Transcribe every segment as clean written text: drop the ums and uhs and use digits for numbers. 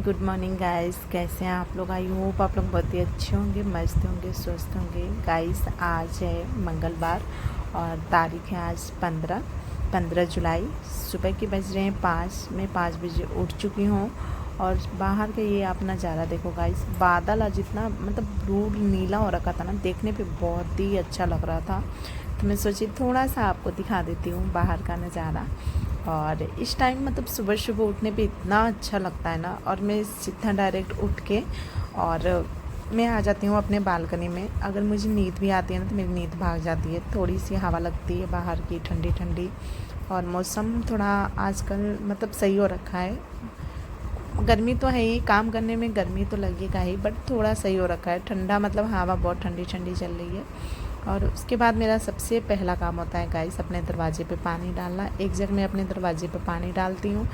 Good morning guys. कैसे हैं आप लोग? आई होप आप लोग बहुत ही अच्छे होंगे, मस्त होंगे, स्वस्थ होंगे। गाइस आज है मंगलवार और तारीख है आज 15 जुलाई। सुबह के बज रहे हैं 5। मैं 5 बजे उठ चुकी हूँ और बाहर का ये आप नज़ारा देखो गाइस। बादल आज इतना मतलब ब्लू नीला हो रखा था ना, देखने पे बहुत ही अच्छा लग रहा था। तो मैं सोची थोड़ा सा आपको दिखा देती हूँ बाहर का नज़ारा। और इस टाइम मतलब सुबह सुबह उठने पे इतना अच्छा लगता है ना। और मैं सीधा डायरेक्ट उठ के और मैं आ जाती हूँ अपने बालकनी में। अगर मुझे नींद भी आती है ना तो मेरी नींद भाग जाती है। थोड़ी सी हवा लगती है बाहर की ठंडी ठंडी, और मौसम थोड़ा आजकल मतलब सही हो रखा है। गर्मी तो है ही, काम करने में गर्मी तो लगेगा ही, बट थोड़ा सही हो रखा है। ठंडा मतलब हवा बहुत ठंडी ठंडी चल रही है। और उसके बाद मेरा सबसे पहला काम होता है गाइस अपने दरवाजे पे पानी डालना। एक जग मैं अपने दरवाजे पे पानी डालती हूँ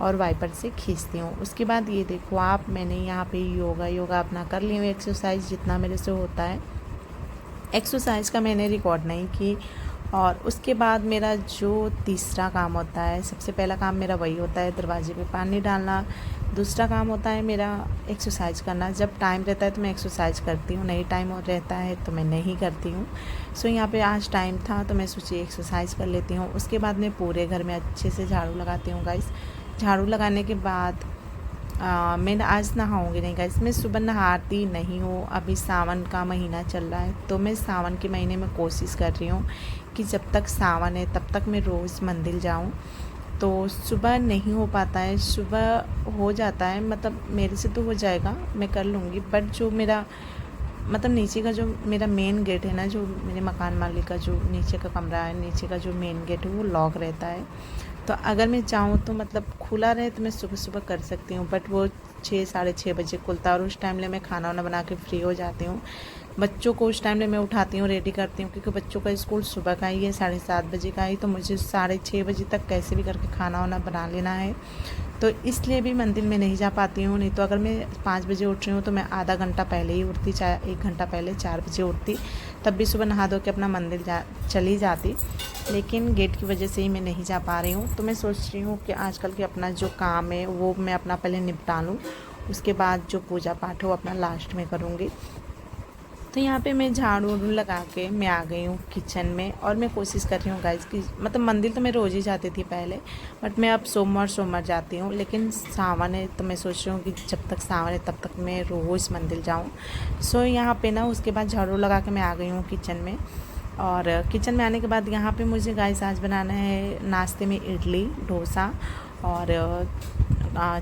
और वाइपर से खींचती हूँ। उसके बाद ये देखो आप, मैंने यहाँ पे योगा अपना कर ली हूँ, एक्सरसाइज जितना मेरे से होता है। एक्सरसाइज का मैंने रिकॉर्ड नहीं की। और उसके बाद मेरा जो तीसरा काम होता है, सबसे पहला काम मेरा वही होता है दरवाजे पे पानी डालना। दूसरा काम होता है मेरा एक्सरसाइज करना। जब टाइम रहता है तो मैं एक्सरसाइज करती हूँ, नहीं टाइम रहता है तो मैं नहीं करती हूँ। सो यहाँ पे आज टाइम था तो मैं सोची एक्सरसाइज कर लेती हूँ। उसके बाद मैं पूरे घर में अच्छे से झाड़ू लगाती हूँ गाइस। झाड़ू लगाने के बाद मैं आज नहाऊंगी नहीं गाइस। मैं सुबह नहाती नहीं हूँ। अभी सावन का महीना चल रहा है तो मैं सावन के महीने में कोशिश कर रही हूँ कि जब तक सावन है तब तक मैं रोज़ मंदिर जाऊँ। तो सुबह नहीं हो पाता है, सुबह हो जाता है, मतलब मेरे से तो हो जाएगा, मैं कर लूँगी। बट जो मेरा मतलब नीचे का जो मेरा मेन गेट है ना, जो मेरे मकान मालिक का जो नीचे का कमरा है, नीचे का जो मेन गेट है वो लॉक रहता है। तो अगर मैं चाहूँ तो मतलब खुला रहे तो मैं सुबह सुबह कर सकती हूँ, बट वो 6 साढ़े 6 बजे खुलता है और उस टाइम में मैं खाना वाना बना के फ्री हो जाती हूँ। बच्चों को उस टाइम में मैं उठाती हूँ, रेडी करती हूँ, क्योंकि बच्चों का स्कूल सुबह का ही है, 7:30 बजे का ही। तो मुझे 6:30 बजे तक कैसे भी करके खाना वाना बना लेना है। तो इसलिए भी मंदिर में नहीं जा पाती हूँ। नहीं तो अगर मैं 5 बजे उठ रही हूँ तो मैं आधा घंटा पहले ही उठती, चाहे 1 घंटा पहले 4 बजे उठती, तब भी सुबह नहा धो के अपना मंदिर चली जाती। लेकिन गेट की वजह से ही मैं नहीं जा पा रही हूँ। तो मैं सोच रही हूँ कि आजकल के अपना जो काम है वो मैं अपना पहले निपटा लूँ, उसके बाद जो पूजा पाठ हो अपना लास्ट में करूँगी। तो यहाँ पे मैं झाड़ू वाड़ू लगा के मैं आ गई हूँ किचन में। और मैं कोशिश कर रही हूँ गाइस कि मतलब मंदिर तो मैं रोज़ ही जाती थी पहले, बट मैं अब सोमवार जाती हूँ। लेकिन सावन है तो मैं सोच रही हूँ कि जब तक सावन है तब तक मैं रोज़ मंदिर जाऊँ। सो यहाँ पे ना उसके बाद झाड़ू लगा के मैं आ गई हूँ किचन में। और किचन में आने के बाद यहाँ पे मुझे गाइस आज बनाना है नाश्ते में इडली, डोसा और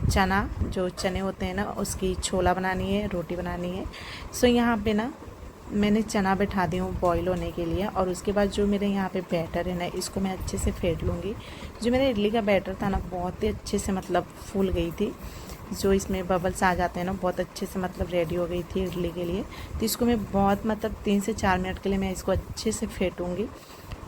चना, जो चने होते हैं ना उसकी छोला बनानी है, रोटी बनानी है। सो यहाँ पे ना मैंने चना बैठा दी हूँ बॉईल होने के लिए। और उसके बाद जो मेरे यहाँ पे बैटर है ना, इसको मैं अच्छे से फेंट लूँगी। जो मेरे इडली का बैटर था ना, बहुत ही अच्छे से मतलब फूल गई थी। जो इसमें बबल्स आ जाते हैं ना, बहुत अच्छे से मतलब रेडी हो गई थी इडली के लिए। तो इसको मैं बहुत मतलब 3 से 4 मिनट के लिए मैं इसको अच्छे से फेंटूँगी।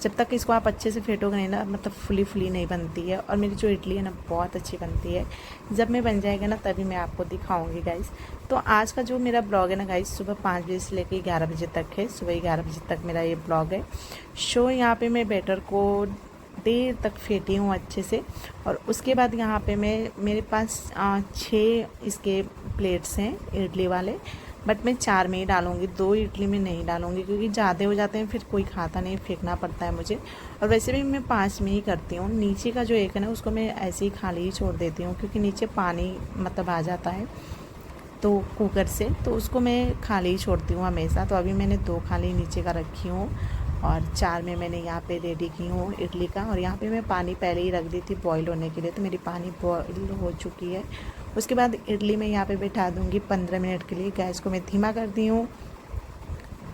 जब तक इसको आप अच्छे से फेंटोगे नहीं ना, मतलब फुली नहीं बनती है। और मेरी जो इडली है ना बहुत अच्छी बनती है। जब मैं बन जाएगा ना तभी मैं आपको दिखाऊंगी गाइस। तो आज का जो मेरा ब्लॉग है ना गाइस, सुबह 5 बजे से लेकर 11 बजे तक है। सुबह 11 बजे तक मेरा ये ब्लॉग है। शो यहाँ पे मैं बैटर को देर तक फेंटी हूँ अच्छे से। और उसके बाद यहाँ पे मेरे पास 6 इसके प्लेट्स हैं इडली वाले, बट मैं 4 में ही डालूँगी, 2 इडली में नहीं डालूँगी, क्योंकि ज़्यादा हो जाते हैं फिर कोई खाता नहीं, फेंकना पड़ता है मुझे। और वैसे भी मैं 5 में ही करती हूँ। नीचे का जो एक है ना उसको मैं ऐसे ही खाली ही छोड़ देती हूँ, क्योंकि नीचे पानी मतलब आ जाता है तो कुकर से, तो उसको मैं खाली ही छोड़ती हूँ हमेशा। तो अभी मैंने 2 खाली नीचे का रखी हूँ और 4 में मैंने यहाँ पे रेडी की हूँ इडली का। और यहाँ पे मैं पानी पहले ही रख दी थी बॉईल होने के लिए, तो मेरी पानी बॉईल हो चुकी है। उसके बाद इडली में यहाँ पे बैठा दूँगी 15 मिनट के लिए। गैस को मैं धीमा कर दी हूँ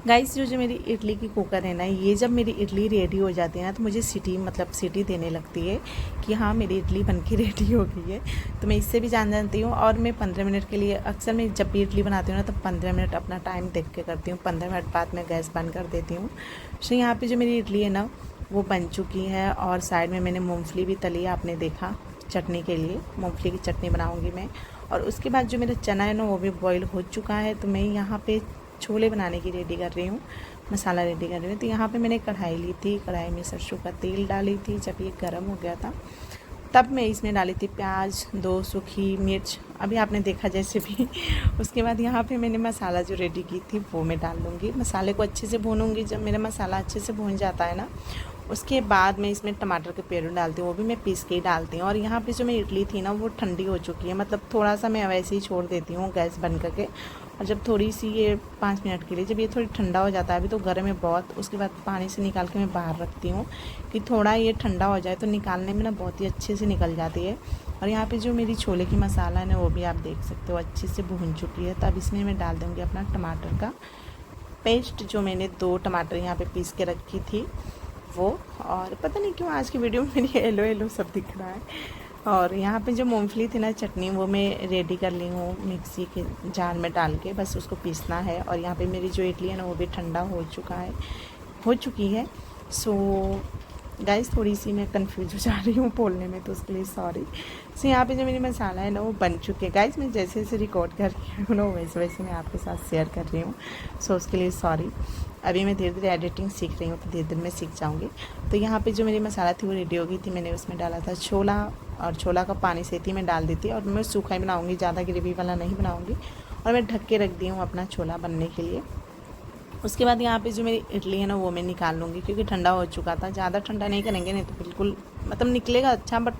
गाइस। जो मेरी इडली की कुकर है ना, ये जब मेरी इडली रेडी हो जाती है ना तो मुझे सीटी देने लगती है कि हाँ मेरी इडली बनके रेडी हो गई है। तो मैं इससे भी जानती हूँ। और मैं 15 मिनट के लिए, अक्सर मैं जब भी इडली बनाती हूँ ना तब 15 मिनट अपना टाइम देख के करती हूँ। 15 मिनट बाद मैं गैस बंद कर देती हूँ। तो यहाँ पर जो मेरी इडली है ना वो बन चुकी है। और साइड में मैंने मूँगफली भी तली, आपने देखा, चटनी के लिए मूँगफली की चटनी बनाऊँगी मैं। और उसके बाद जो मेरा चना है ना वो भी बॉईल हो चुका है। तो मैं यहाँ पे छोले बनाने की रेडी कर रही हूँ, मसाला रेडी कर रही हूँ। तो यहाँ पे मैंने कढ़ाई ली थी, कढ़ाई में सरसों का तेल डाली थी। जब ये गर्म हो गया था तब मैं इसमें डाली थी प्याज, 2 सूखी मिर्च, अभी आपने देखा जैसे भी। उसके बाद यहाँ पे मैंने मसाला जो रेडी की थी वो मैं डाल लूँगी। मसाले को अच्छे से भूनूँगी। जब मेरा मसाला अच्छे से भून जाता है ना, उसके बाद मैं इसमें टमाटर के पेड़ डालती हूँ, वो भी मैं पीस के ही डालती हूँ। और यहाँ पे जो मेरी इडली थी ना वो ठंडी हो चुकी है, मतलब थोड़ा सा मैं वैसे ही छोड़ देती हूँ गैस बंद करके। और जब थोड़ी सी ये 5 मिनट के लिए, जब ये थोड़ी ठंडा हो जाता है, अभी तो गर्म है बहुत, उसके बाद पानी से निकाल के मैं बाहर रखती हूँ कि थोड़ा ये ठंडा हो जाए, तो निकालने में ना बहुत ही अच्छे से निकल जाती है। और यहाँ पे जो मेरी छोले की मसाला है ना वो भी आप देख सकते हो अच्छे से भून चुकी है। तब इसमें मैं डाल दूँगी अपना टमाटर का पेस्ट, जो मैंने 2 टमाटर यहाँ पे पीस के रखी थी वो। और पता नहीं क्यों आज की वीडियो में मेरी येलो येलो सब दिख रहा है। और यहाँ पे जो मूंगफली थी ना चटनी, वो मैं रेडी कर ली हूँ मिक्सी के जार में डाल के, बस उसको पीसना है। और यहाँ पे मेरी जो इडली है ना वो भी ठंडा हो चुकी है। सो गाइस थोड़ी सी मैं कंफ्यूज हो जा रही हूँ बोलने में, तो उसके लिए सॉरी। सो यहाँ पे जो मेरी मसाला है ना वो बन चुके हैं गाइस। मैं जैसे जैसे रिकॉर्ड कर रही हूँ ना वैसे वैसे मैं आपके साथ शेयर कर रही हूँ, सो उसके लिए सॉरी। अभी मैं धीरे धीरे एडिटिंग सीख रही हूँ, तो धीरे धीरे मैं सीख जाऊँगी। तो यहाँ पे जो मेरी मसाला थी वो रेडी हो गई थी। मैंने उसमें डाला था छोला, और छोला का पानी से थी मैं डाल दी थी। और मैं सूखा ही बनाऊँगी, ज़्यादा ग्रेवी वाला नहीं बनाऊँगी। और मैं ढक के रख दी हूँ अपना छोला बनने के लिए। उसके बाद यहाँ पे जो मेरी इडली है ना वो मैं निकाल लूँगी, क्योंकि ठंडा हो चुका था। ज़्यादा ठंडा नहीं करेंगे, नहीं तो बिल्कुल मतलब निकलेगा अच्छा, बट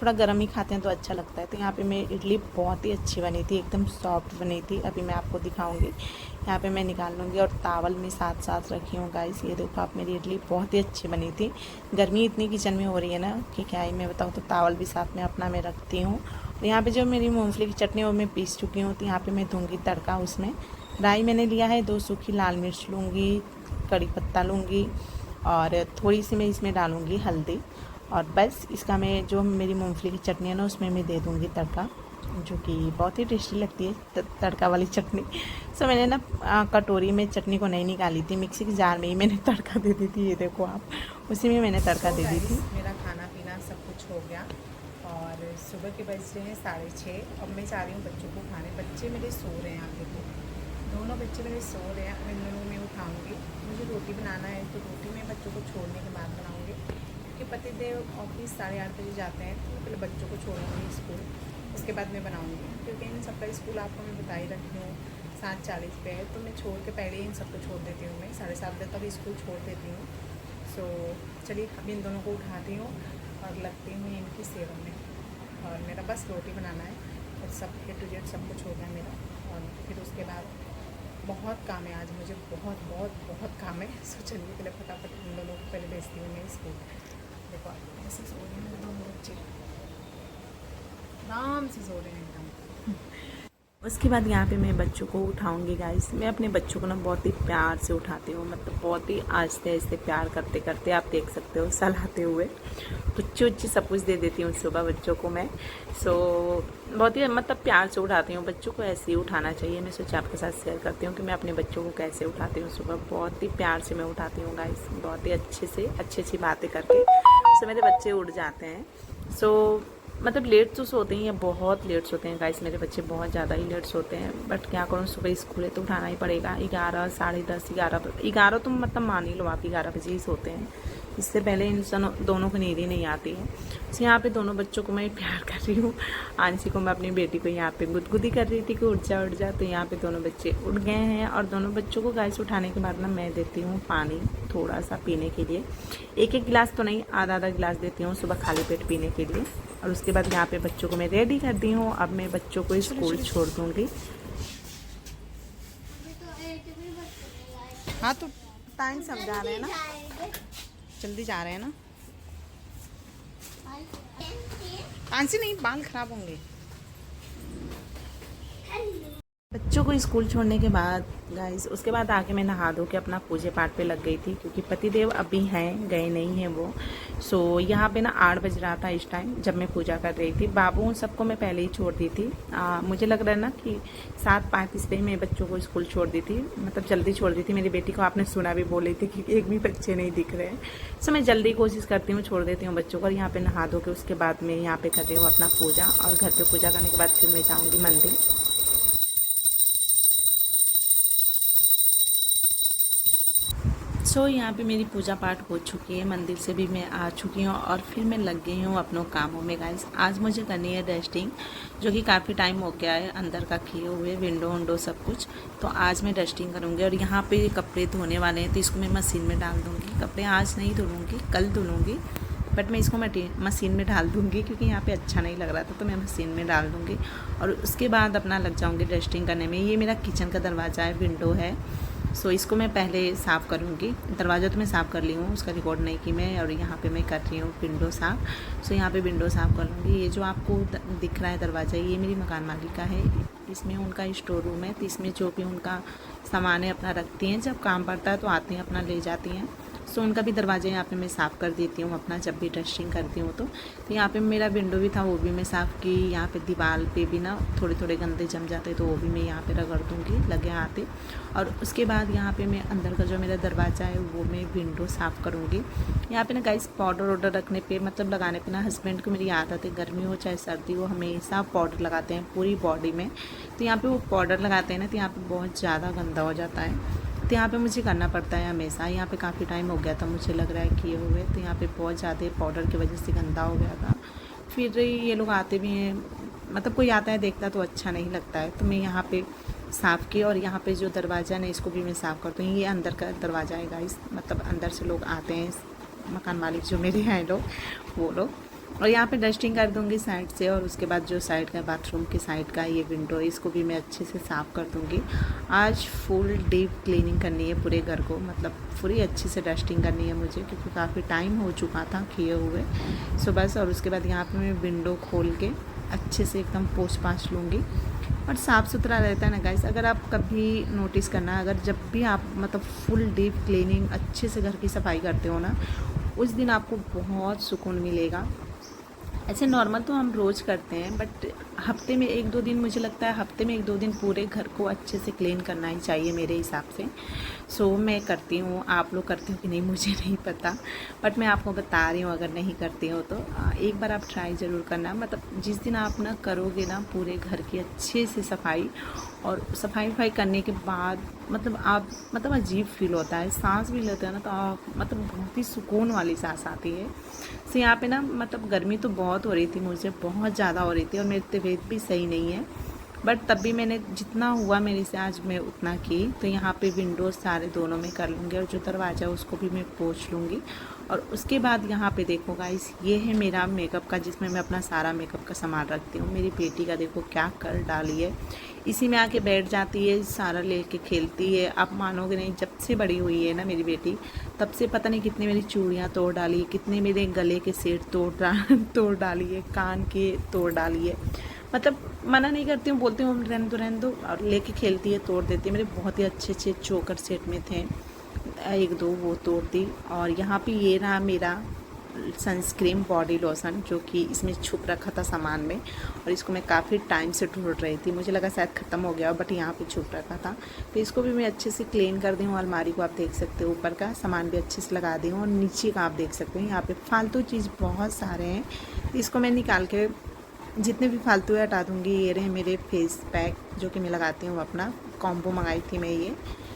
थोड़ा गर्म ही खाते हैं तो अच्छा लगता है। तो यहाँ पे मेरी इडली बहुत ही अच्छी बनी थी, एकदम सॉफ्ट बनी थी। अभी मैं आपको दिखाऊंगी, यहाँ पे मैं निकाल लूँगी। और तावल में साथ साथ रखी हूँ गाइस, ये देखो आप, मेरी इडली बहुत ही अच्छी बनी थी। गर्मी इतनी किचन में हो रही है ना कि क्या ही मैं बताऊँ, तो तावल भी साथ में अपना मैं रखती हूँ। और यहाँ पर जो मेरी मूँगफली की चटनी वो मैं पीस चुकी हूँ। तो यहाँ पर मैं दूँगी तड़का। उसमें राई मैंने लिया है, 2 सूखी लाल मिर्च लूँगी, कड़ी पत्ता लूँगी, और थोड़ी सी मैं इसमें डालूँगी हल्दी। और बस इसका मैं जो मेरी मूंगफली की चटनी है ना उसमें मैं दे दूँगी तड़का, जो कि बहुत ही टेस्टी लगती है तड़का वाली चटनी। सो मैंने ना कटोरी में चटनी को नहीं निकाली थी, मिक्सी के जार में ही मैंने तड़का दे दी थी। ये देखो आप, उसी में मैंने तड़का दे दी थी। मेरा खाना पीना सब कुछ हो गया, और सुबह के बज रहे हैं 6:30। अब मैं जा रही हूँ बच्चों को उठाने। बच्चे मेरे सो रहे हैं, आप देखो दोनों बच्चे मेरे सो रहे हैं। अब इन दोनों में उठाऊँगी। मुझे रोटी बनाना है, तो रोटी मैं बच्चों को छोड़ने के बाद बनाऊँगी, क्योंकि पतिदेव ऑफिस 8:30 बजे जाते हैं। तो पहले बच्चों को छोड़ूँगी स्कूल, उसके बाद मैं बनाऊँगी। क्योंकि इन सबका स्कूल आपको मैं बता ही रखी हूँ 7:40 पे है, तो मैं छोड़ के पहले इन सबको छोड़ देती हूँ। मैं 7:30 बजे तक स्कूल छोड़ देती हूँ। सो चलिए अभी इन दोनों को उठाती हूँ और लगती हूँ इनकी सेवा में। और मेरा बस रोटी बनाना है, और सब A to Z सब कुछ हो गया मेरा। और फिर उसके बाद बहुत काम है आज मुझे, बहुत बहुत बहुत काम है। सो चलिए पहले फटाफट इन दोनों को पहले भेजती हूँ मैं स्कूल। देखो ऐसे सो रहे हैं दोनों बच्चे, आराम से सो रहे हैं एकदम। उसके बाद यहाँ पे मैं बच्चों को उठाऊंगी गाइस। मैं अपने बच्चों को ना बहुत ही प्यार से उठाती हूँ, मतलब बहुत ही आहिस्ते आहिस्ते प्यार करते करते, आप देख सकते हो सहलाते हुए। टुच्ची उच्ची सब कुछ दे देती हूँ सुबह बच्चों को मैं। सो बहुत ही मतलब प्यार से उठाती हूँ बच्चों को, ऐसे ही उठाना चाहिए। मैं सोचा आपके साथ शेयर करती हूँ कि मैं अपने बच्चों को कैसे उठाती हूँ सुबह। बहुत ही प्यार से मैं उठाती हूँ गाइस, बहुत ही अच्छे से अच्छी अच्छी बातें करके। सो मेरे बच्चे उठ जाते हैं। सो मतलब लेट तो सोते हैं, या बहुत लेट सोते हैं गाइस, मेरे बच्चे बहुत ज़्यादा ही लेट सोते हैं। बट क्या करूँ, सुबह स्कूल है तो उठाना ही पड़ेगा। 11, 10:30, 11 तो मतलब मान ही लो आप, 11 बजे ही सोते हैं। इससे पहले इन दोनों को नींद ही नहीं आती है। तो यहाँ पे दोनों बच्चों को मैं प्यार कर रही हूँ। आंशी को मैं अपनी बेटी को यहाँ पे गुदगुदी कर रही थी कि उठ जा उठ जा। तो यहाँ पे दोनों बच्चे उठ गए हैं। और दोनों बच्चों को गाइस उठाने के बाद ना मैं देती हूँ पानी थोड़ा सा पीने के लिए। एक एक गिलास तो नहीं, आधा आधा गिलास देती हूँ सुबह खाली पेट पीने के लिए। और उसके बाद यहाँ पे बच्चों को मैं रेडी कर दी हूँ। अब मैं बच्चों को स्कूल छोड़ दूँगी। हाँ तो टाइम से हम जा रहे हैं ना, जल्दी जा रहे हैं ना। पांसी नहीं, बाल खराब होंगे। बच्चों को स्कूल छोड़ने के बाद गाइस, उसके बाद आके मैं नहा धो के अपना पूजे पाठ पे लग गई थी, क्योंकि पतिदेव अभी हैं, गए नहीं हैं वो। सो यहाँ पे ना 8 बज रहा था इस टाइम जब मैं पूजा कर रही थी। बाबू सबको मैं पहले ही छोड़ दी थी। मुझे लग रहा है ना कि 7:35 पे ही मैं बच्चों को स्कूल छोड़ दी थी, मतलब जल्दी छोड़ दी थी। मेरी बेटी को आपने सुना भी, बोली थी कि एक भी बच्चे नहीं दिख रहे हैं। सो मैं जल्दी कोशिश करती हूँ, छोड़ देती हूँ बच्चों को। और यहाँ पे नहा धो के उसके बाद मैं यहाँ पे कर रही हूँ अपना पूजा। और घर पे पूजा करने के बाद फिर मैं जाऊँगी मंदिर। यहाँ पे मेरी पूजा पाठ हो चुकी है, मंदिर से भी मैं आ चुकी हूँ और फिर मैं लग गई हूँ अपनों कामों में गाइस। आज मुझे करनी है डस्टिंग, जो कि काफ़ी टाइम हो गया है अंदर का किए हुए, विंडो विंडो सब कुछ। तो आज मैं डस्टिंग करूँगी और यहाँ पे कपड़े धोने वाले हैं तो इसको मैं मशीन में डाल दूँगी। कपड़े आज नहीं धुलूँगी, कल धुलूँगी, बट मैं इसको मशीन में डाल दूँगी क्योंकि यहाँ पे अच्छा नहीं लग रहा था, तो मैं मशीन में डाल दूँगी और उसके बाद अपना लग जाऊँगी डस्टिंग करने में। ये मेरा किचन का दरवाज़ा है, विंडो है। सो इसको मैं पहले साफ़ करूँगी। दरवाज़ा तो मैं साफ़ कर ली हूँ, उसका रिकॉर्ड नहीं की मैं, और यहाँ पे मैं कर रही हूँ विंडो साफ़। सो यहाँ पे विंडो साफ़ कर लूँगी। ये जो आपको दिख रहा है दरवाज़ा, ये मेरी मकान मालिक का है। इसमें उनका स्टोर रूम है, तो इसमें जो भी उनका सामान है अपना रखती हैं, जब काम पड़ता है तो आती हैं अपना ले जाती हैं। सो उनका भी दरवाज़ा यहाँ पे मैं साफ़ कर देती हूँ अपना, जब भी डस्टिंग करती हूँ तो यहाँ पे मेरा विंडो भी था, वो भी मैं साफ़ की। यहाँ पे दीवार पे भी ना थोड़े थोड़े गंदे जम जाते, तो वो भी मैं यहाँ पे रगड़ दूँगी लगे आते। और उसके बाद यहाँ पे मैं अंदर का जो मेरा दरवाज़ा है वो मैं विंडो साफ़ करूँगी। यहाँ पे ना गाइस पाउडर वाउडर रखने पे, मतलब लगाने पे ना, हस्बैंड को मेरी आदत है, गर्मी हो चाहे सर्दी हो, हमेशा पाउडर लगाते हैं पूरी बॉडी में। तो यहाँ पे वो पाउडर लगाते हैं ना, तो यहाँ पे बहुत ज़्यादा गंदा हो जाता है, तो यहाँ पे मुझे करना पड़ता है हमेशा। यहाँ पे काफ़ी टाइम हो गया था, मुझे लग रहा है किए हुए, तो यहाँ पे बहुत ज़्यादा पाउडर की वजह से गंदा हो गया था। फिर ये लोग आते भी हैं, मतलब कोई आता है देखता तो अच्छा नहीं लगता है, तो मैं यहाँ पे साफ़ की। और यहाँ पे जो दरवाज़ा है इसको भी मैं साफ़ करती हूँ। ये अंदर का दरवाज़ा है गाइस, मतलब अंदर से लोग आते हैं, मकान मालिक जो मेरे हैं लोग, वो लोग। और यहाँ पे डस्टिंग कर दूँगी साइड से, और उसके बाद जो साइड का बाथरूम के साइड का ये विंडो है, इसको भी मैं अच्छे से साफ़ कर दूँगी। आज फुल डीप क्लीनिंग करनी है पूरे घर को, मतलब पूरी अच्छी से डस्टिंग करनी है मुझे, क्योंकि काफ़ी टाइम हो चुका था किए हुए। सो बस, और उसके बाद यहाँ पे मैं विंडो खोल के अच्छे से एकदम पोंछ पाछ लूँगी। और साफ़ सुथरा रहता है ना गाइस। अगर आप कभी नोटिस करना, अगर जब भी आप मतलब फुल डीप क्लीनिंग अच्छे से घर की सफाई करते हो ना, उस दिन आपको बहुत सुकून मिलेगा। ऐसे नॉर्मल तो हम रोज़ करते हैं, बट हफ्ते में 1-2 दिन, मुझे लगता है हफ्ते में 1-2 दिन पूरे घर को अच्छे से क्लीन करना ही चाहिए मेरे हिसाब से। सो मैं करती हूँ, आप लोग करते हो कि नहीं मुझे नहीं पता, बट मैं आपको बता रही हूँ, अगर नहीं करती हो तो एक बार आप ट्राई ज़रूर करना। मतलब जिस दिन आप ना करोगे ना पूरे घर की अच्छे से सफाई, और सफाई वफाई करने के बाद मतलब आप, मतलब अजीब फील होता है, सांस भी लेते हैं ना तो आप, मतलब बहुत ही सुकून वाली सांस आती है। सो यहाँ पे ना, मतलब गर्मी तो बहुत हो रही थी, मुझे बहुत ज़्यादा हो रही थी, और मेरी तबीयत भी सही नहीं है, बट तब भी मैंने जितना हुआ मेरे से आज मैं उतना की। तो यहाँ पे विंडोज़ सारे दोनों में कर लूँगी, और जो दरवाज़ा है उसको भी मैं पोंछ लूँगी। और उसके बाद यहाँ पे देखो गाइस, ये है मेरा मेकअप का, जिसमें मैं अपना सारा मेकअप का सामान रखती हूँ। मेरी बेटी का देखो क्या कर डाली है, इसी में आके बैठ जाती है, सारा लेके खेलती है। आप मानोगे नहीं, जब से बड़ी हुई है ना मेरी बेटी, तब से पता नहीं कितनी मेरी चूड़ियाँ तोड़ डाली है, कितने मेरे गले के सेट तोड़ डाली है, कान के तोड़ डाली है। मतलब मना नहीं करती हूँ, बोलती हूँ रहने दो, और लेके खेलती है, तोड़ देती है। मेरे बहुत ही अच्छे अच्छे चोकर सेट में थे 1-2, वो तोड़ दी। और यहाँ पे ये रहा मेरा सनस्क्रीन बॉडी लोशन, जो कि इसमें छुप रखा था सामान में, और इसको मैं काफ़ी टाइम से ढूंढ रही थी, मुझे लगा शायद ख़त्म हो गया, बट यहाँ पे छुप रखा था। तो इसको भी मैं अच्छे से क्लीन कर दी हूँ। अलमारी को आप देख सकते हो, ऊपर का सामान भी अच्छे से लगा दी हूँ, और नीचे का आप देख सकते हो, यहाँ पे फालतू चीज़ बहुत सारे हैं, इसको मैं निकाल के जितने भी फालतू है हटा दूँगी। ये रहे मेरे फेस पैक, जो कि मैं लगाती हूँ, अपना कॉम्बो मंगाई थी मैं ये,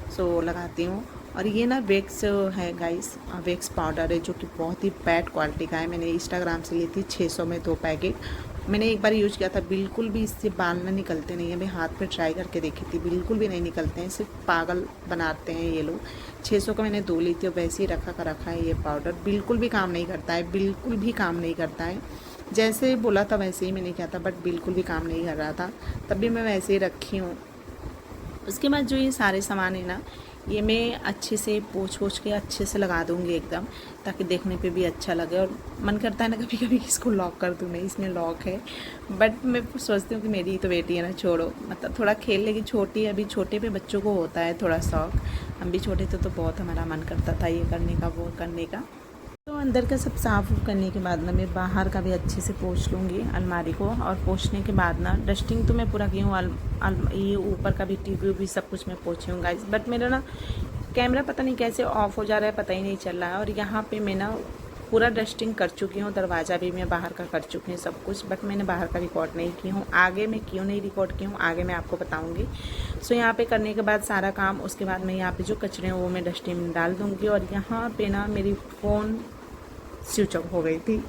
सो लगाती हूँ। और ये ना वैक्स है गाइस, वैक्स पाउडर है, जो कि बहुत ही बैड क्वालिटी का है। मैंने इंस्टाग्राम से ली थी 600 में 2 पैकेट। मैंने एक बार यूज़ किया था, बिल्कुल भी इससे बाल ना निकलते नहीं है। मैं हाथ पे ट्राई करके देखी थी, बिल्कुल भी नहीं निकलते हैं, सिर्फ पागल बनाते हैं ये लोग। 600 का मैंने 2 ली थी, और वैसे ही रखा है। ये पाउडर बिल्कुल भी काम नहीं करता है, बिल्कुल भी काम नहीं करता है। जैसे बोला था वैसे ही मैंने किया था, बट बिल्कुल भी काम नहीं कर रहा था, तब भी मैं वैसे ही रखी हूँ। उसके बाद जो ये सारे सामान है ना, ये मैं अच्छे से पोंछ के अच्छे से लगा दूँगी एकदम, ताकि देखने पे भी अच्छा लगे। और मन करता है ना कभी कभी इसको लॉक कर दूँ, नहीं इसमें लॉक है, बट मैं सोचती हूँ कि मेरी ही तो बेटी है ना, छोड़ो, मतलब थोड़ा खेल लेगी, छोटी है अभी, छोटे पे बच्चों को होता है थोड़ा शौक। हम भी छोटे थे तो बहुत हमारा मन करता था ये करने का, वो करने का। तो अंदर का सब साफ़ करने के बाद ना, मैं बाहर का भी अच्छे से पोंछ लूँगी अलमारी को। और पोंछने के बाद ना, डस्टिंग तो मैं पूरा की हूँ, ये ऊपर का भी टीवी भी सब कुछ मैं पोंछी हूँ गाइस। बट मेरा ना कैमरा पता नहीं कैसे ऑफ हो जा रहा है, पता ही नहीं चल रहा है। और यहाँ पे मैं ना पूरा डस्टिंग कर चुकी हूँ, दरवाज़ा भी मैं बाहर का कर चुकी हूँ सब कुछ, बट मैंने बाहर का रिकॉर्ड नहीं की हूँ। आगे मैं क्यों नहीं रिकॉर्ड की हूँ आगे मैं आपको बताऊँगी। सो यहाँ पे करने के बाद सारा काम, उसके बाद मैं यहाँ पे जो कचरे हैं वो मैं डस्टबिन में डाल दूँगी। और यहाँ पे ना मेरी फ़ोन स्विच ऑफ हो गई थी।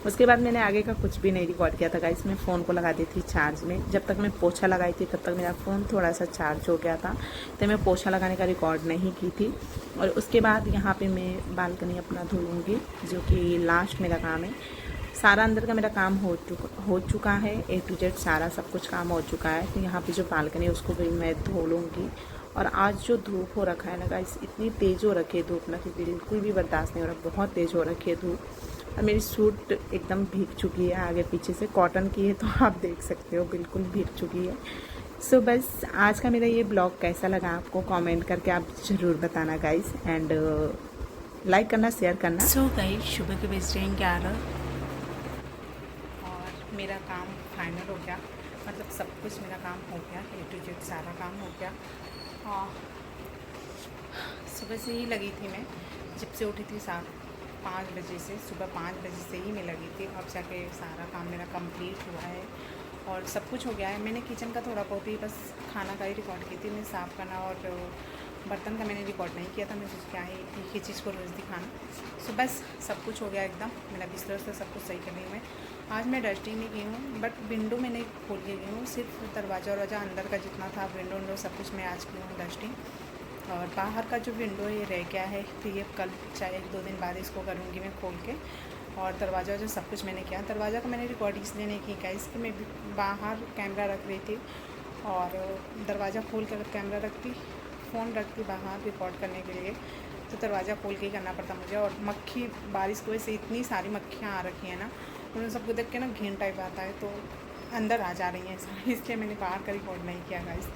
उसके बाद मैंने आगे का कुछ भी नहीं रिकॉर्ड किया था गाइस। मैं फ़ोन को लगा दी थी चार्ज में। जब तक मैं पोछा लगाई थी तब तक मेरा फ़ोन थोड़ा सा चार्ज हो गया था, तो मैं पोछा लगाने का रिकॉर्ड नहीं की थी। और उसके बाद यहाँ पे मैं बालकनी अपना धुलूँगी, जो कि लास्ट मेरा काम है। सारा अंदर का मेरा काम हो चुका है, A to Z सारा सब कुछ काम हो चुका है। तो यहाँ पे जो बालकनी है उसको भी मैं धो लूँगी। और आज जो धूप हो रखा है ना गाइस, इतनी तेज़ हो रखी है धूप ना कि बिल्कुल भी बर्दाश्त नहीं हो रहा, बहुत तेज़ हो रखी है धूप। और मेरी सूट एकदम भीग चुकी है आगे पीछे से, कॉटन की है तो आप देख सकते हो बिल्कुल भीग चुकी है। सो बस आज का मेरा ये ब्लॉग कैसा लगा आपको कमेंट करके आप ज़रूर बताना गाइस, एंड लाइक करना, शेयर करना। सो गाइस सुबह के बज रहे हैं 11 और मेरा काम फाइनल हो गया, मतलब सब कुछ मेरा काम हो गया, A to Z सारा काम हो गया। सुबह से ही लगी थी मैं, जब से उठी थी 5 बजे से, सुबह 5 बजे से ही मैं लगी थी। अब जाके सारा काम मेरा कंप्लीट हुआ है और सब कुछ हो गया है। मैंने किचन का थोड़ा बहुत ही बस खाना का ही रिकॉर्ड की थी, मैं साफ़ करना और बर्तन का मैंने रिकॉर्ड नहीं किया था। मैं सोच क्या है एक ही चीज़ को रोज़ दिखाना। सो बस सब कुछ हो गया एकदम, मेरा बिस्तर से सब कुछ सही कर रही हूँ मैं। आज मैं डस्टिंग नहीं की हूँ, बट विंडो में नहीं खोल के गई हूँ, सिर्फ दरवाज़ा वरवाज़ा अंदर का जितना था विंडो सब कुछ मैं आज की हूँ डस्टिंग। और बाहर का जो विंडो है ये रह गया है, तो ये कल चाहे 1-2 दिन बाद इसको करूँगी मैं खोल के। और दरवाज़ा जो सब कुछ मैंने किया, दरवाज़ा का मैंने रिकॉर्ड इसलिए नहीं की गाइस कि मैं बाहर कैमरा रख रही थी और दरवाज़ा खोल कर कैमरा रखती, फ़ोन रखती बाहर रिकॉर्ड करने के लिए, तो दरवाज़ा खोल के ही करना पड़ता मुझे। और मक्खी, बारिश की वजह से इतनी सारी मक्खियाँ आ रखी हैं ना, उन सबको देख के ना घिन टाइप आता है, तो अंदर आ जा रही हैं सारी, इसलिए मैंने बाहर का रिकॉर्ड नहीं किया गाइस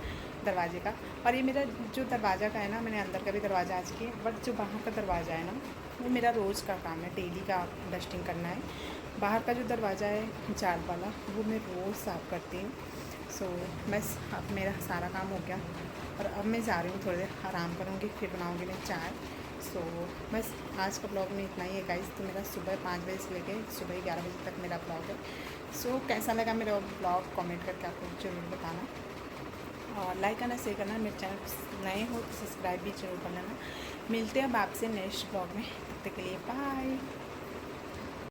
दरवाजे का। और ये मेरा जो दरवाज़ा का है ना, मैंने अंदर का भी दरवाज़ा आज किया, बट जो बाहर का दरवाज़ा है ना वो मेरा रोज़ का काम है, डेली का डस्टिंग करना है। बाहर का जो दरवाज़ा है जाल वाला वो मैं रोज़ साफ़ करती हूँ। सो बस अब मेरा सारा काम हो गया और अब मैं जा रही हूँ, थोड़ी देर आराम करूँगी, फिर बनाऊँगी मैं चाय। सो बस आज का ब्लॉग में इतना ही है गाइस। तो मेरा सुबह 5 बजे से लेके सुबह 11 बजे तक मेरा ब्लॉग है। सो कैसा लगा मेरा ब्लॉग कमेंट करके आपको ज़रूर बताना, और लाइक करना, शेयर करना। मेरे चैनल नए हो तो सब्सक्राइब भी जरूर कर लेना। मिलते हैं अब आपसे नेक्स्ट ब्लॉग में, तब तक के लिए बाय।